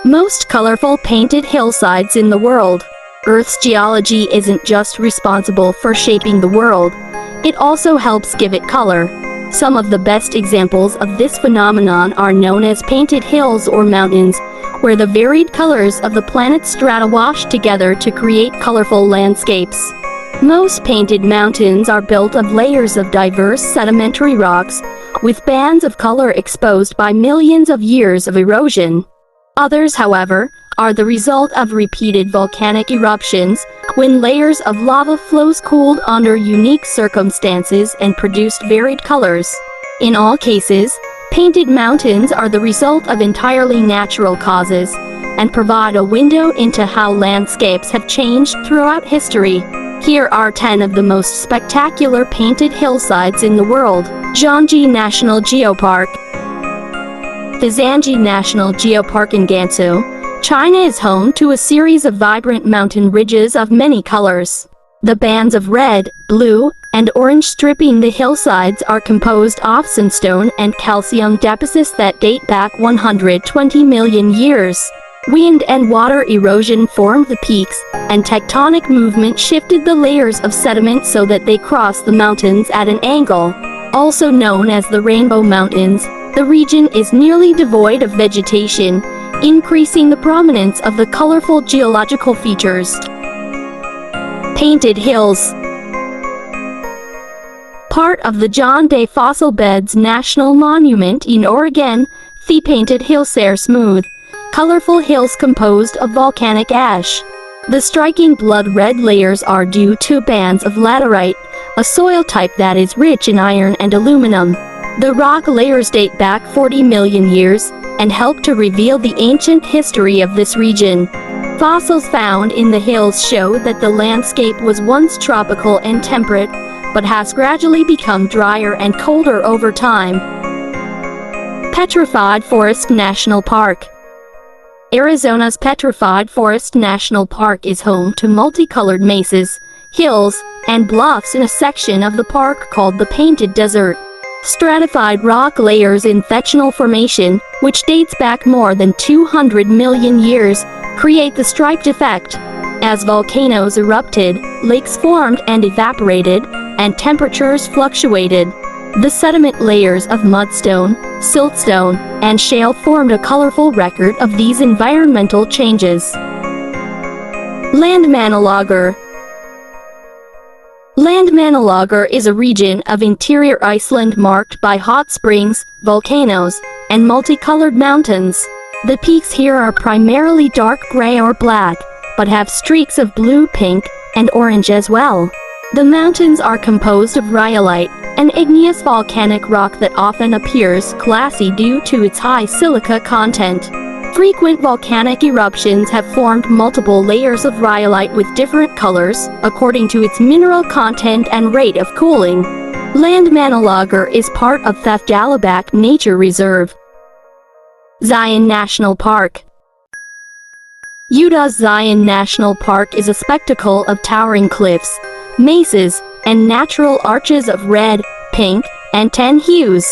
Most colorful painted hillsides in the world. Earth's geology isn't just responsible for shaping the world, it also helps give it color. Some of the best examples of this phenomenon are known as painted hills or mountains, where the varied colors of the planet's strata wash together to create colorful landscapes. Most painted mountains are built of layers of diverse sedimentary rocks, with bands of color exposed by millions of years of erosion. Others, however, are the result of repeated volcanic eruptions, when layers of lava flows cooled under unique circumstances and produced varied colors. In all cases, painted mountains are the result of entirely natural causes, and provide a window into how landscapes have changed throughout history. Here are 10 of the most spectacular painted hillsides in the world. Zhangji National Geopark. The Zhangji National Geopark in Gansu, China is home to a series of vibrant mountain ridges of many colors. The bands of red, blue, and orange stripping the hillsides are composed of sandstone and calcium deposits that date back 120 million years. Wind and water erosion formed the peaks, and tectonic movement shifted the layers of sediment so that they crossed the mountains at an angle. Also known as the Rainbow Mountains, the region is nearly devoid of vegetation, increasing the prominence of the colorful geological features. Painted hills. Part of the John Day Fossil Beds National Monument in Oregon, the painted hills are smooth, colorful hills composed of volcanic ash. The striking blood-red layers are due to bands of laterite, a soil type that is rich in iron and aluminum. The rock layers date back 40 million years, and help to reveal the ancient history of this region. Fossils found in the hills show that the landscape was once tropical and temperate, but has gradually become drier and colder over time. Petrified Forest National Park. Arizona's Petrified Forest National Park is home to multicolored mesas, hills, and bluffs in a section of the park called the Painted Desert. Stratified rock layers in sectional formation, which dates back more than 200 million years, create the striped effect. As volcanoes erupted, lakes formed and evaporated, and temperatures fluctuated. The sediment layers of mudstone, siltstone, and shale formed a colorful record of these environmental changes. Landman Logger. Landman Logger is a region of interior Iceland marked by hot springs, volcanoes, and multicolored mountains. The peaks here are primarily dark gray or black, but have streaks of blue, pink, and orange as well. The mountains are composed of rhyolite, an igneous volcanic rock that often appears glassy due to its high silica content. Frequent volcanic eruptions have formed multiple layers of rhyolite with different colors, according to its mineral content and rate of cooling. Landman Logger is part of Thafjalabak Nature Reserve. Zion National Park. Utah's Zion National Park is a spectacle of towering cliffs, mesas, and natural arches of red, pink, and tan hues.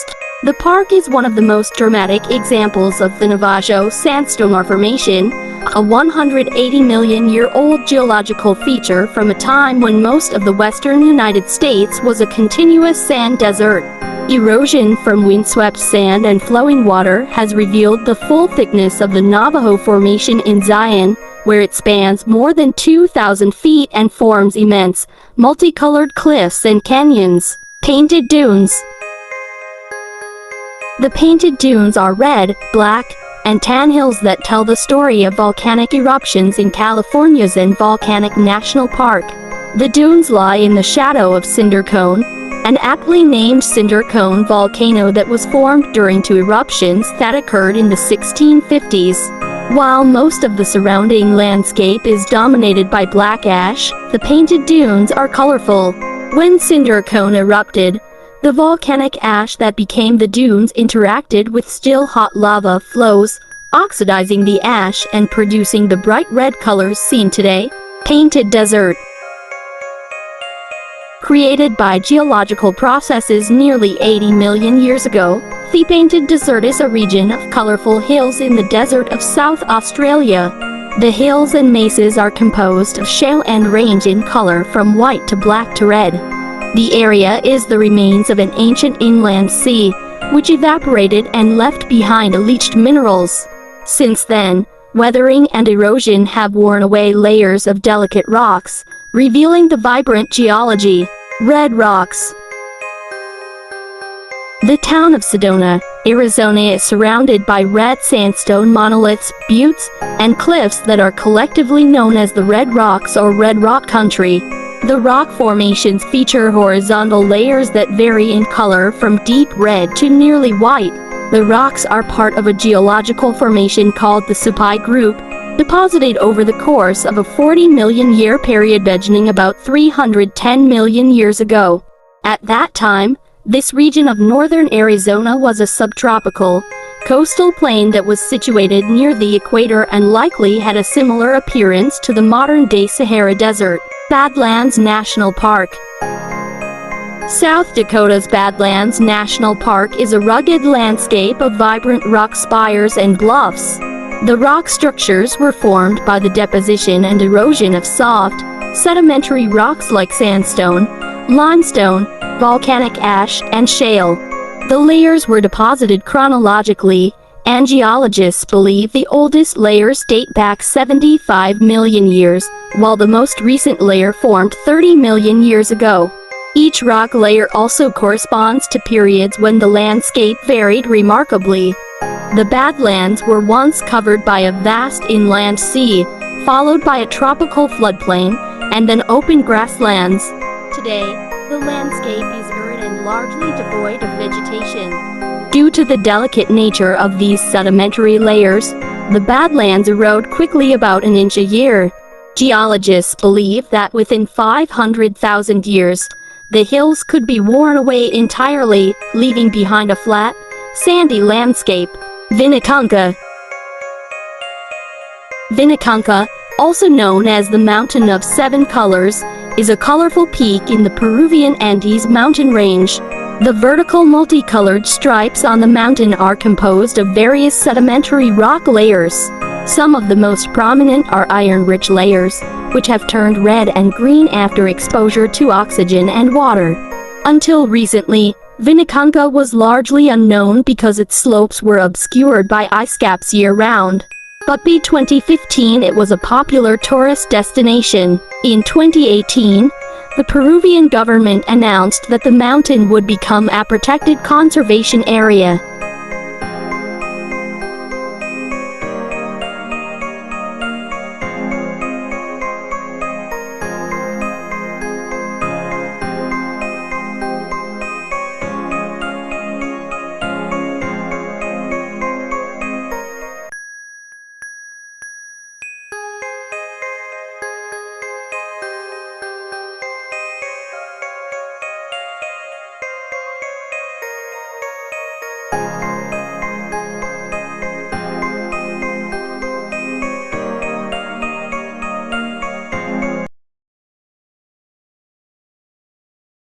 The park is one of the most dramatic examples of the Navajo Sandstone Formation, a 180-million-year-old geological feature from a time when most of the western United States was a continuous sand desert. Erosion from windswept sand and flowing water has revealed the full thickness of the Navajo Formation in Zion, where it spans more than 2,000 feet and forms immense, multicolored cliffs and canyons. Painted dunes. The painted dunes are red, black, and tan hills that tell the story of volcanic eruptions in California's and Volcanic National Park. The dunes lie in the shadow of Cinder Cone, an aptly named cinder cone volcano that was formed during two eruptions that occurred in the 1650s. While most of the surrounding landscape is dominated by black ash, the painted dunes are colorful. When Cinder Cone erupted, the volcanic ash that became the dunes interacted with still hot lava flows, oxidizing the ash and producing the bright red colors seen today. Painted Desert. Created by geological processes nearly 80 million years ago, The painted desert is a region of colorful hills in the desert of South Australia. The hills and mesas are composed of shale and range in color from white to black to red. The area is the remains of an ancient inland sea, which evaporated and left behind leached minerals. Since then, weathering and erosion have worn away layers of delicate rocks, revealing the vibrant geology. Red rocks. The town of Sedona, Arizona is surrounded by red sandstone monoliths, buttes, and cliffs that are collectively known as the Red Rocks or Red Rock Country. The rock formations feature horizontal layers that vary in color from deep red to nearly white. The rocks are part of a geological formation called the Supai Group, deposited over the course of a 40 million year period beginning about 310 million years ago. At that time, this region of northern Arizona was a subtropical, coastal plain that was situated near the equator and likely had a similar appearance to the modern-day Sahara Desert. Badlands National Park. South Dakota's Badlands National Park is a rugged landscape of vibrant rock spires and bluffs. The rock structures were formed by the deposition and erosion of soft, sedimentary rocks like sandstone, limestone, volcanic ash, and shale. The layers were deposited chronologically, and geologists believe the oldest layers date back 75 million years, while the most recent layer formed 30 million years ago. Each rock layer also corresponds to periods when the landscape varied remarkably. The Badlands were once covered by a vast inland sea, followed by a tropical floodplain, and then open grasslands. Today, the landscape is arid and largely devoid of vegetation. Due to the delicate nature of these sedimentary layers, the Badlands erode quickly about an inch a year. Geologists believe that within 500,000 years, the hills could be worn away entirely, leaving behind a flat, sandy landscape. Vinicanka. Vinicanka, also known as the Mountain of Seven Colors, is a colorful peak in the Peruvian Andes mountain range. The vertical multicolored stripes on the mountain are composed of various sedimentary rock layers. Some of the most prominent are iron-rich layers, which have turned red and green after exposure to oxygen and water. Until recently, Vinicanka was largely unknown because its slopes were obscured by ice caps year-round. But by 2015 it was a popular tourist destination. In 2018, the Peruvian government announced that the mountain would become a protected conservation area.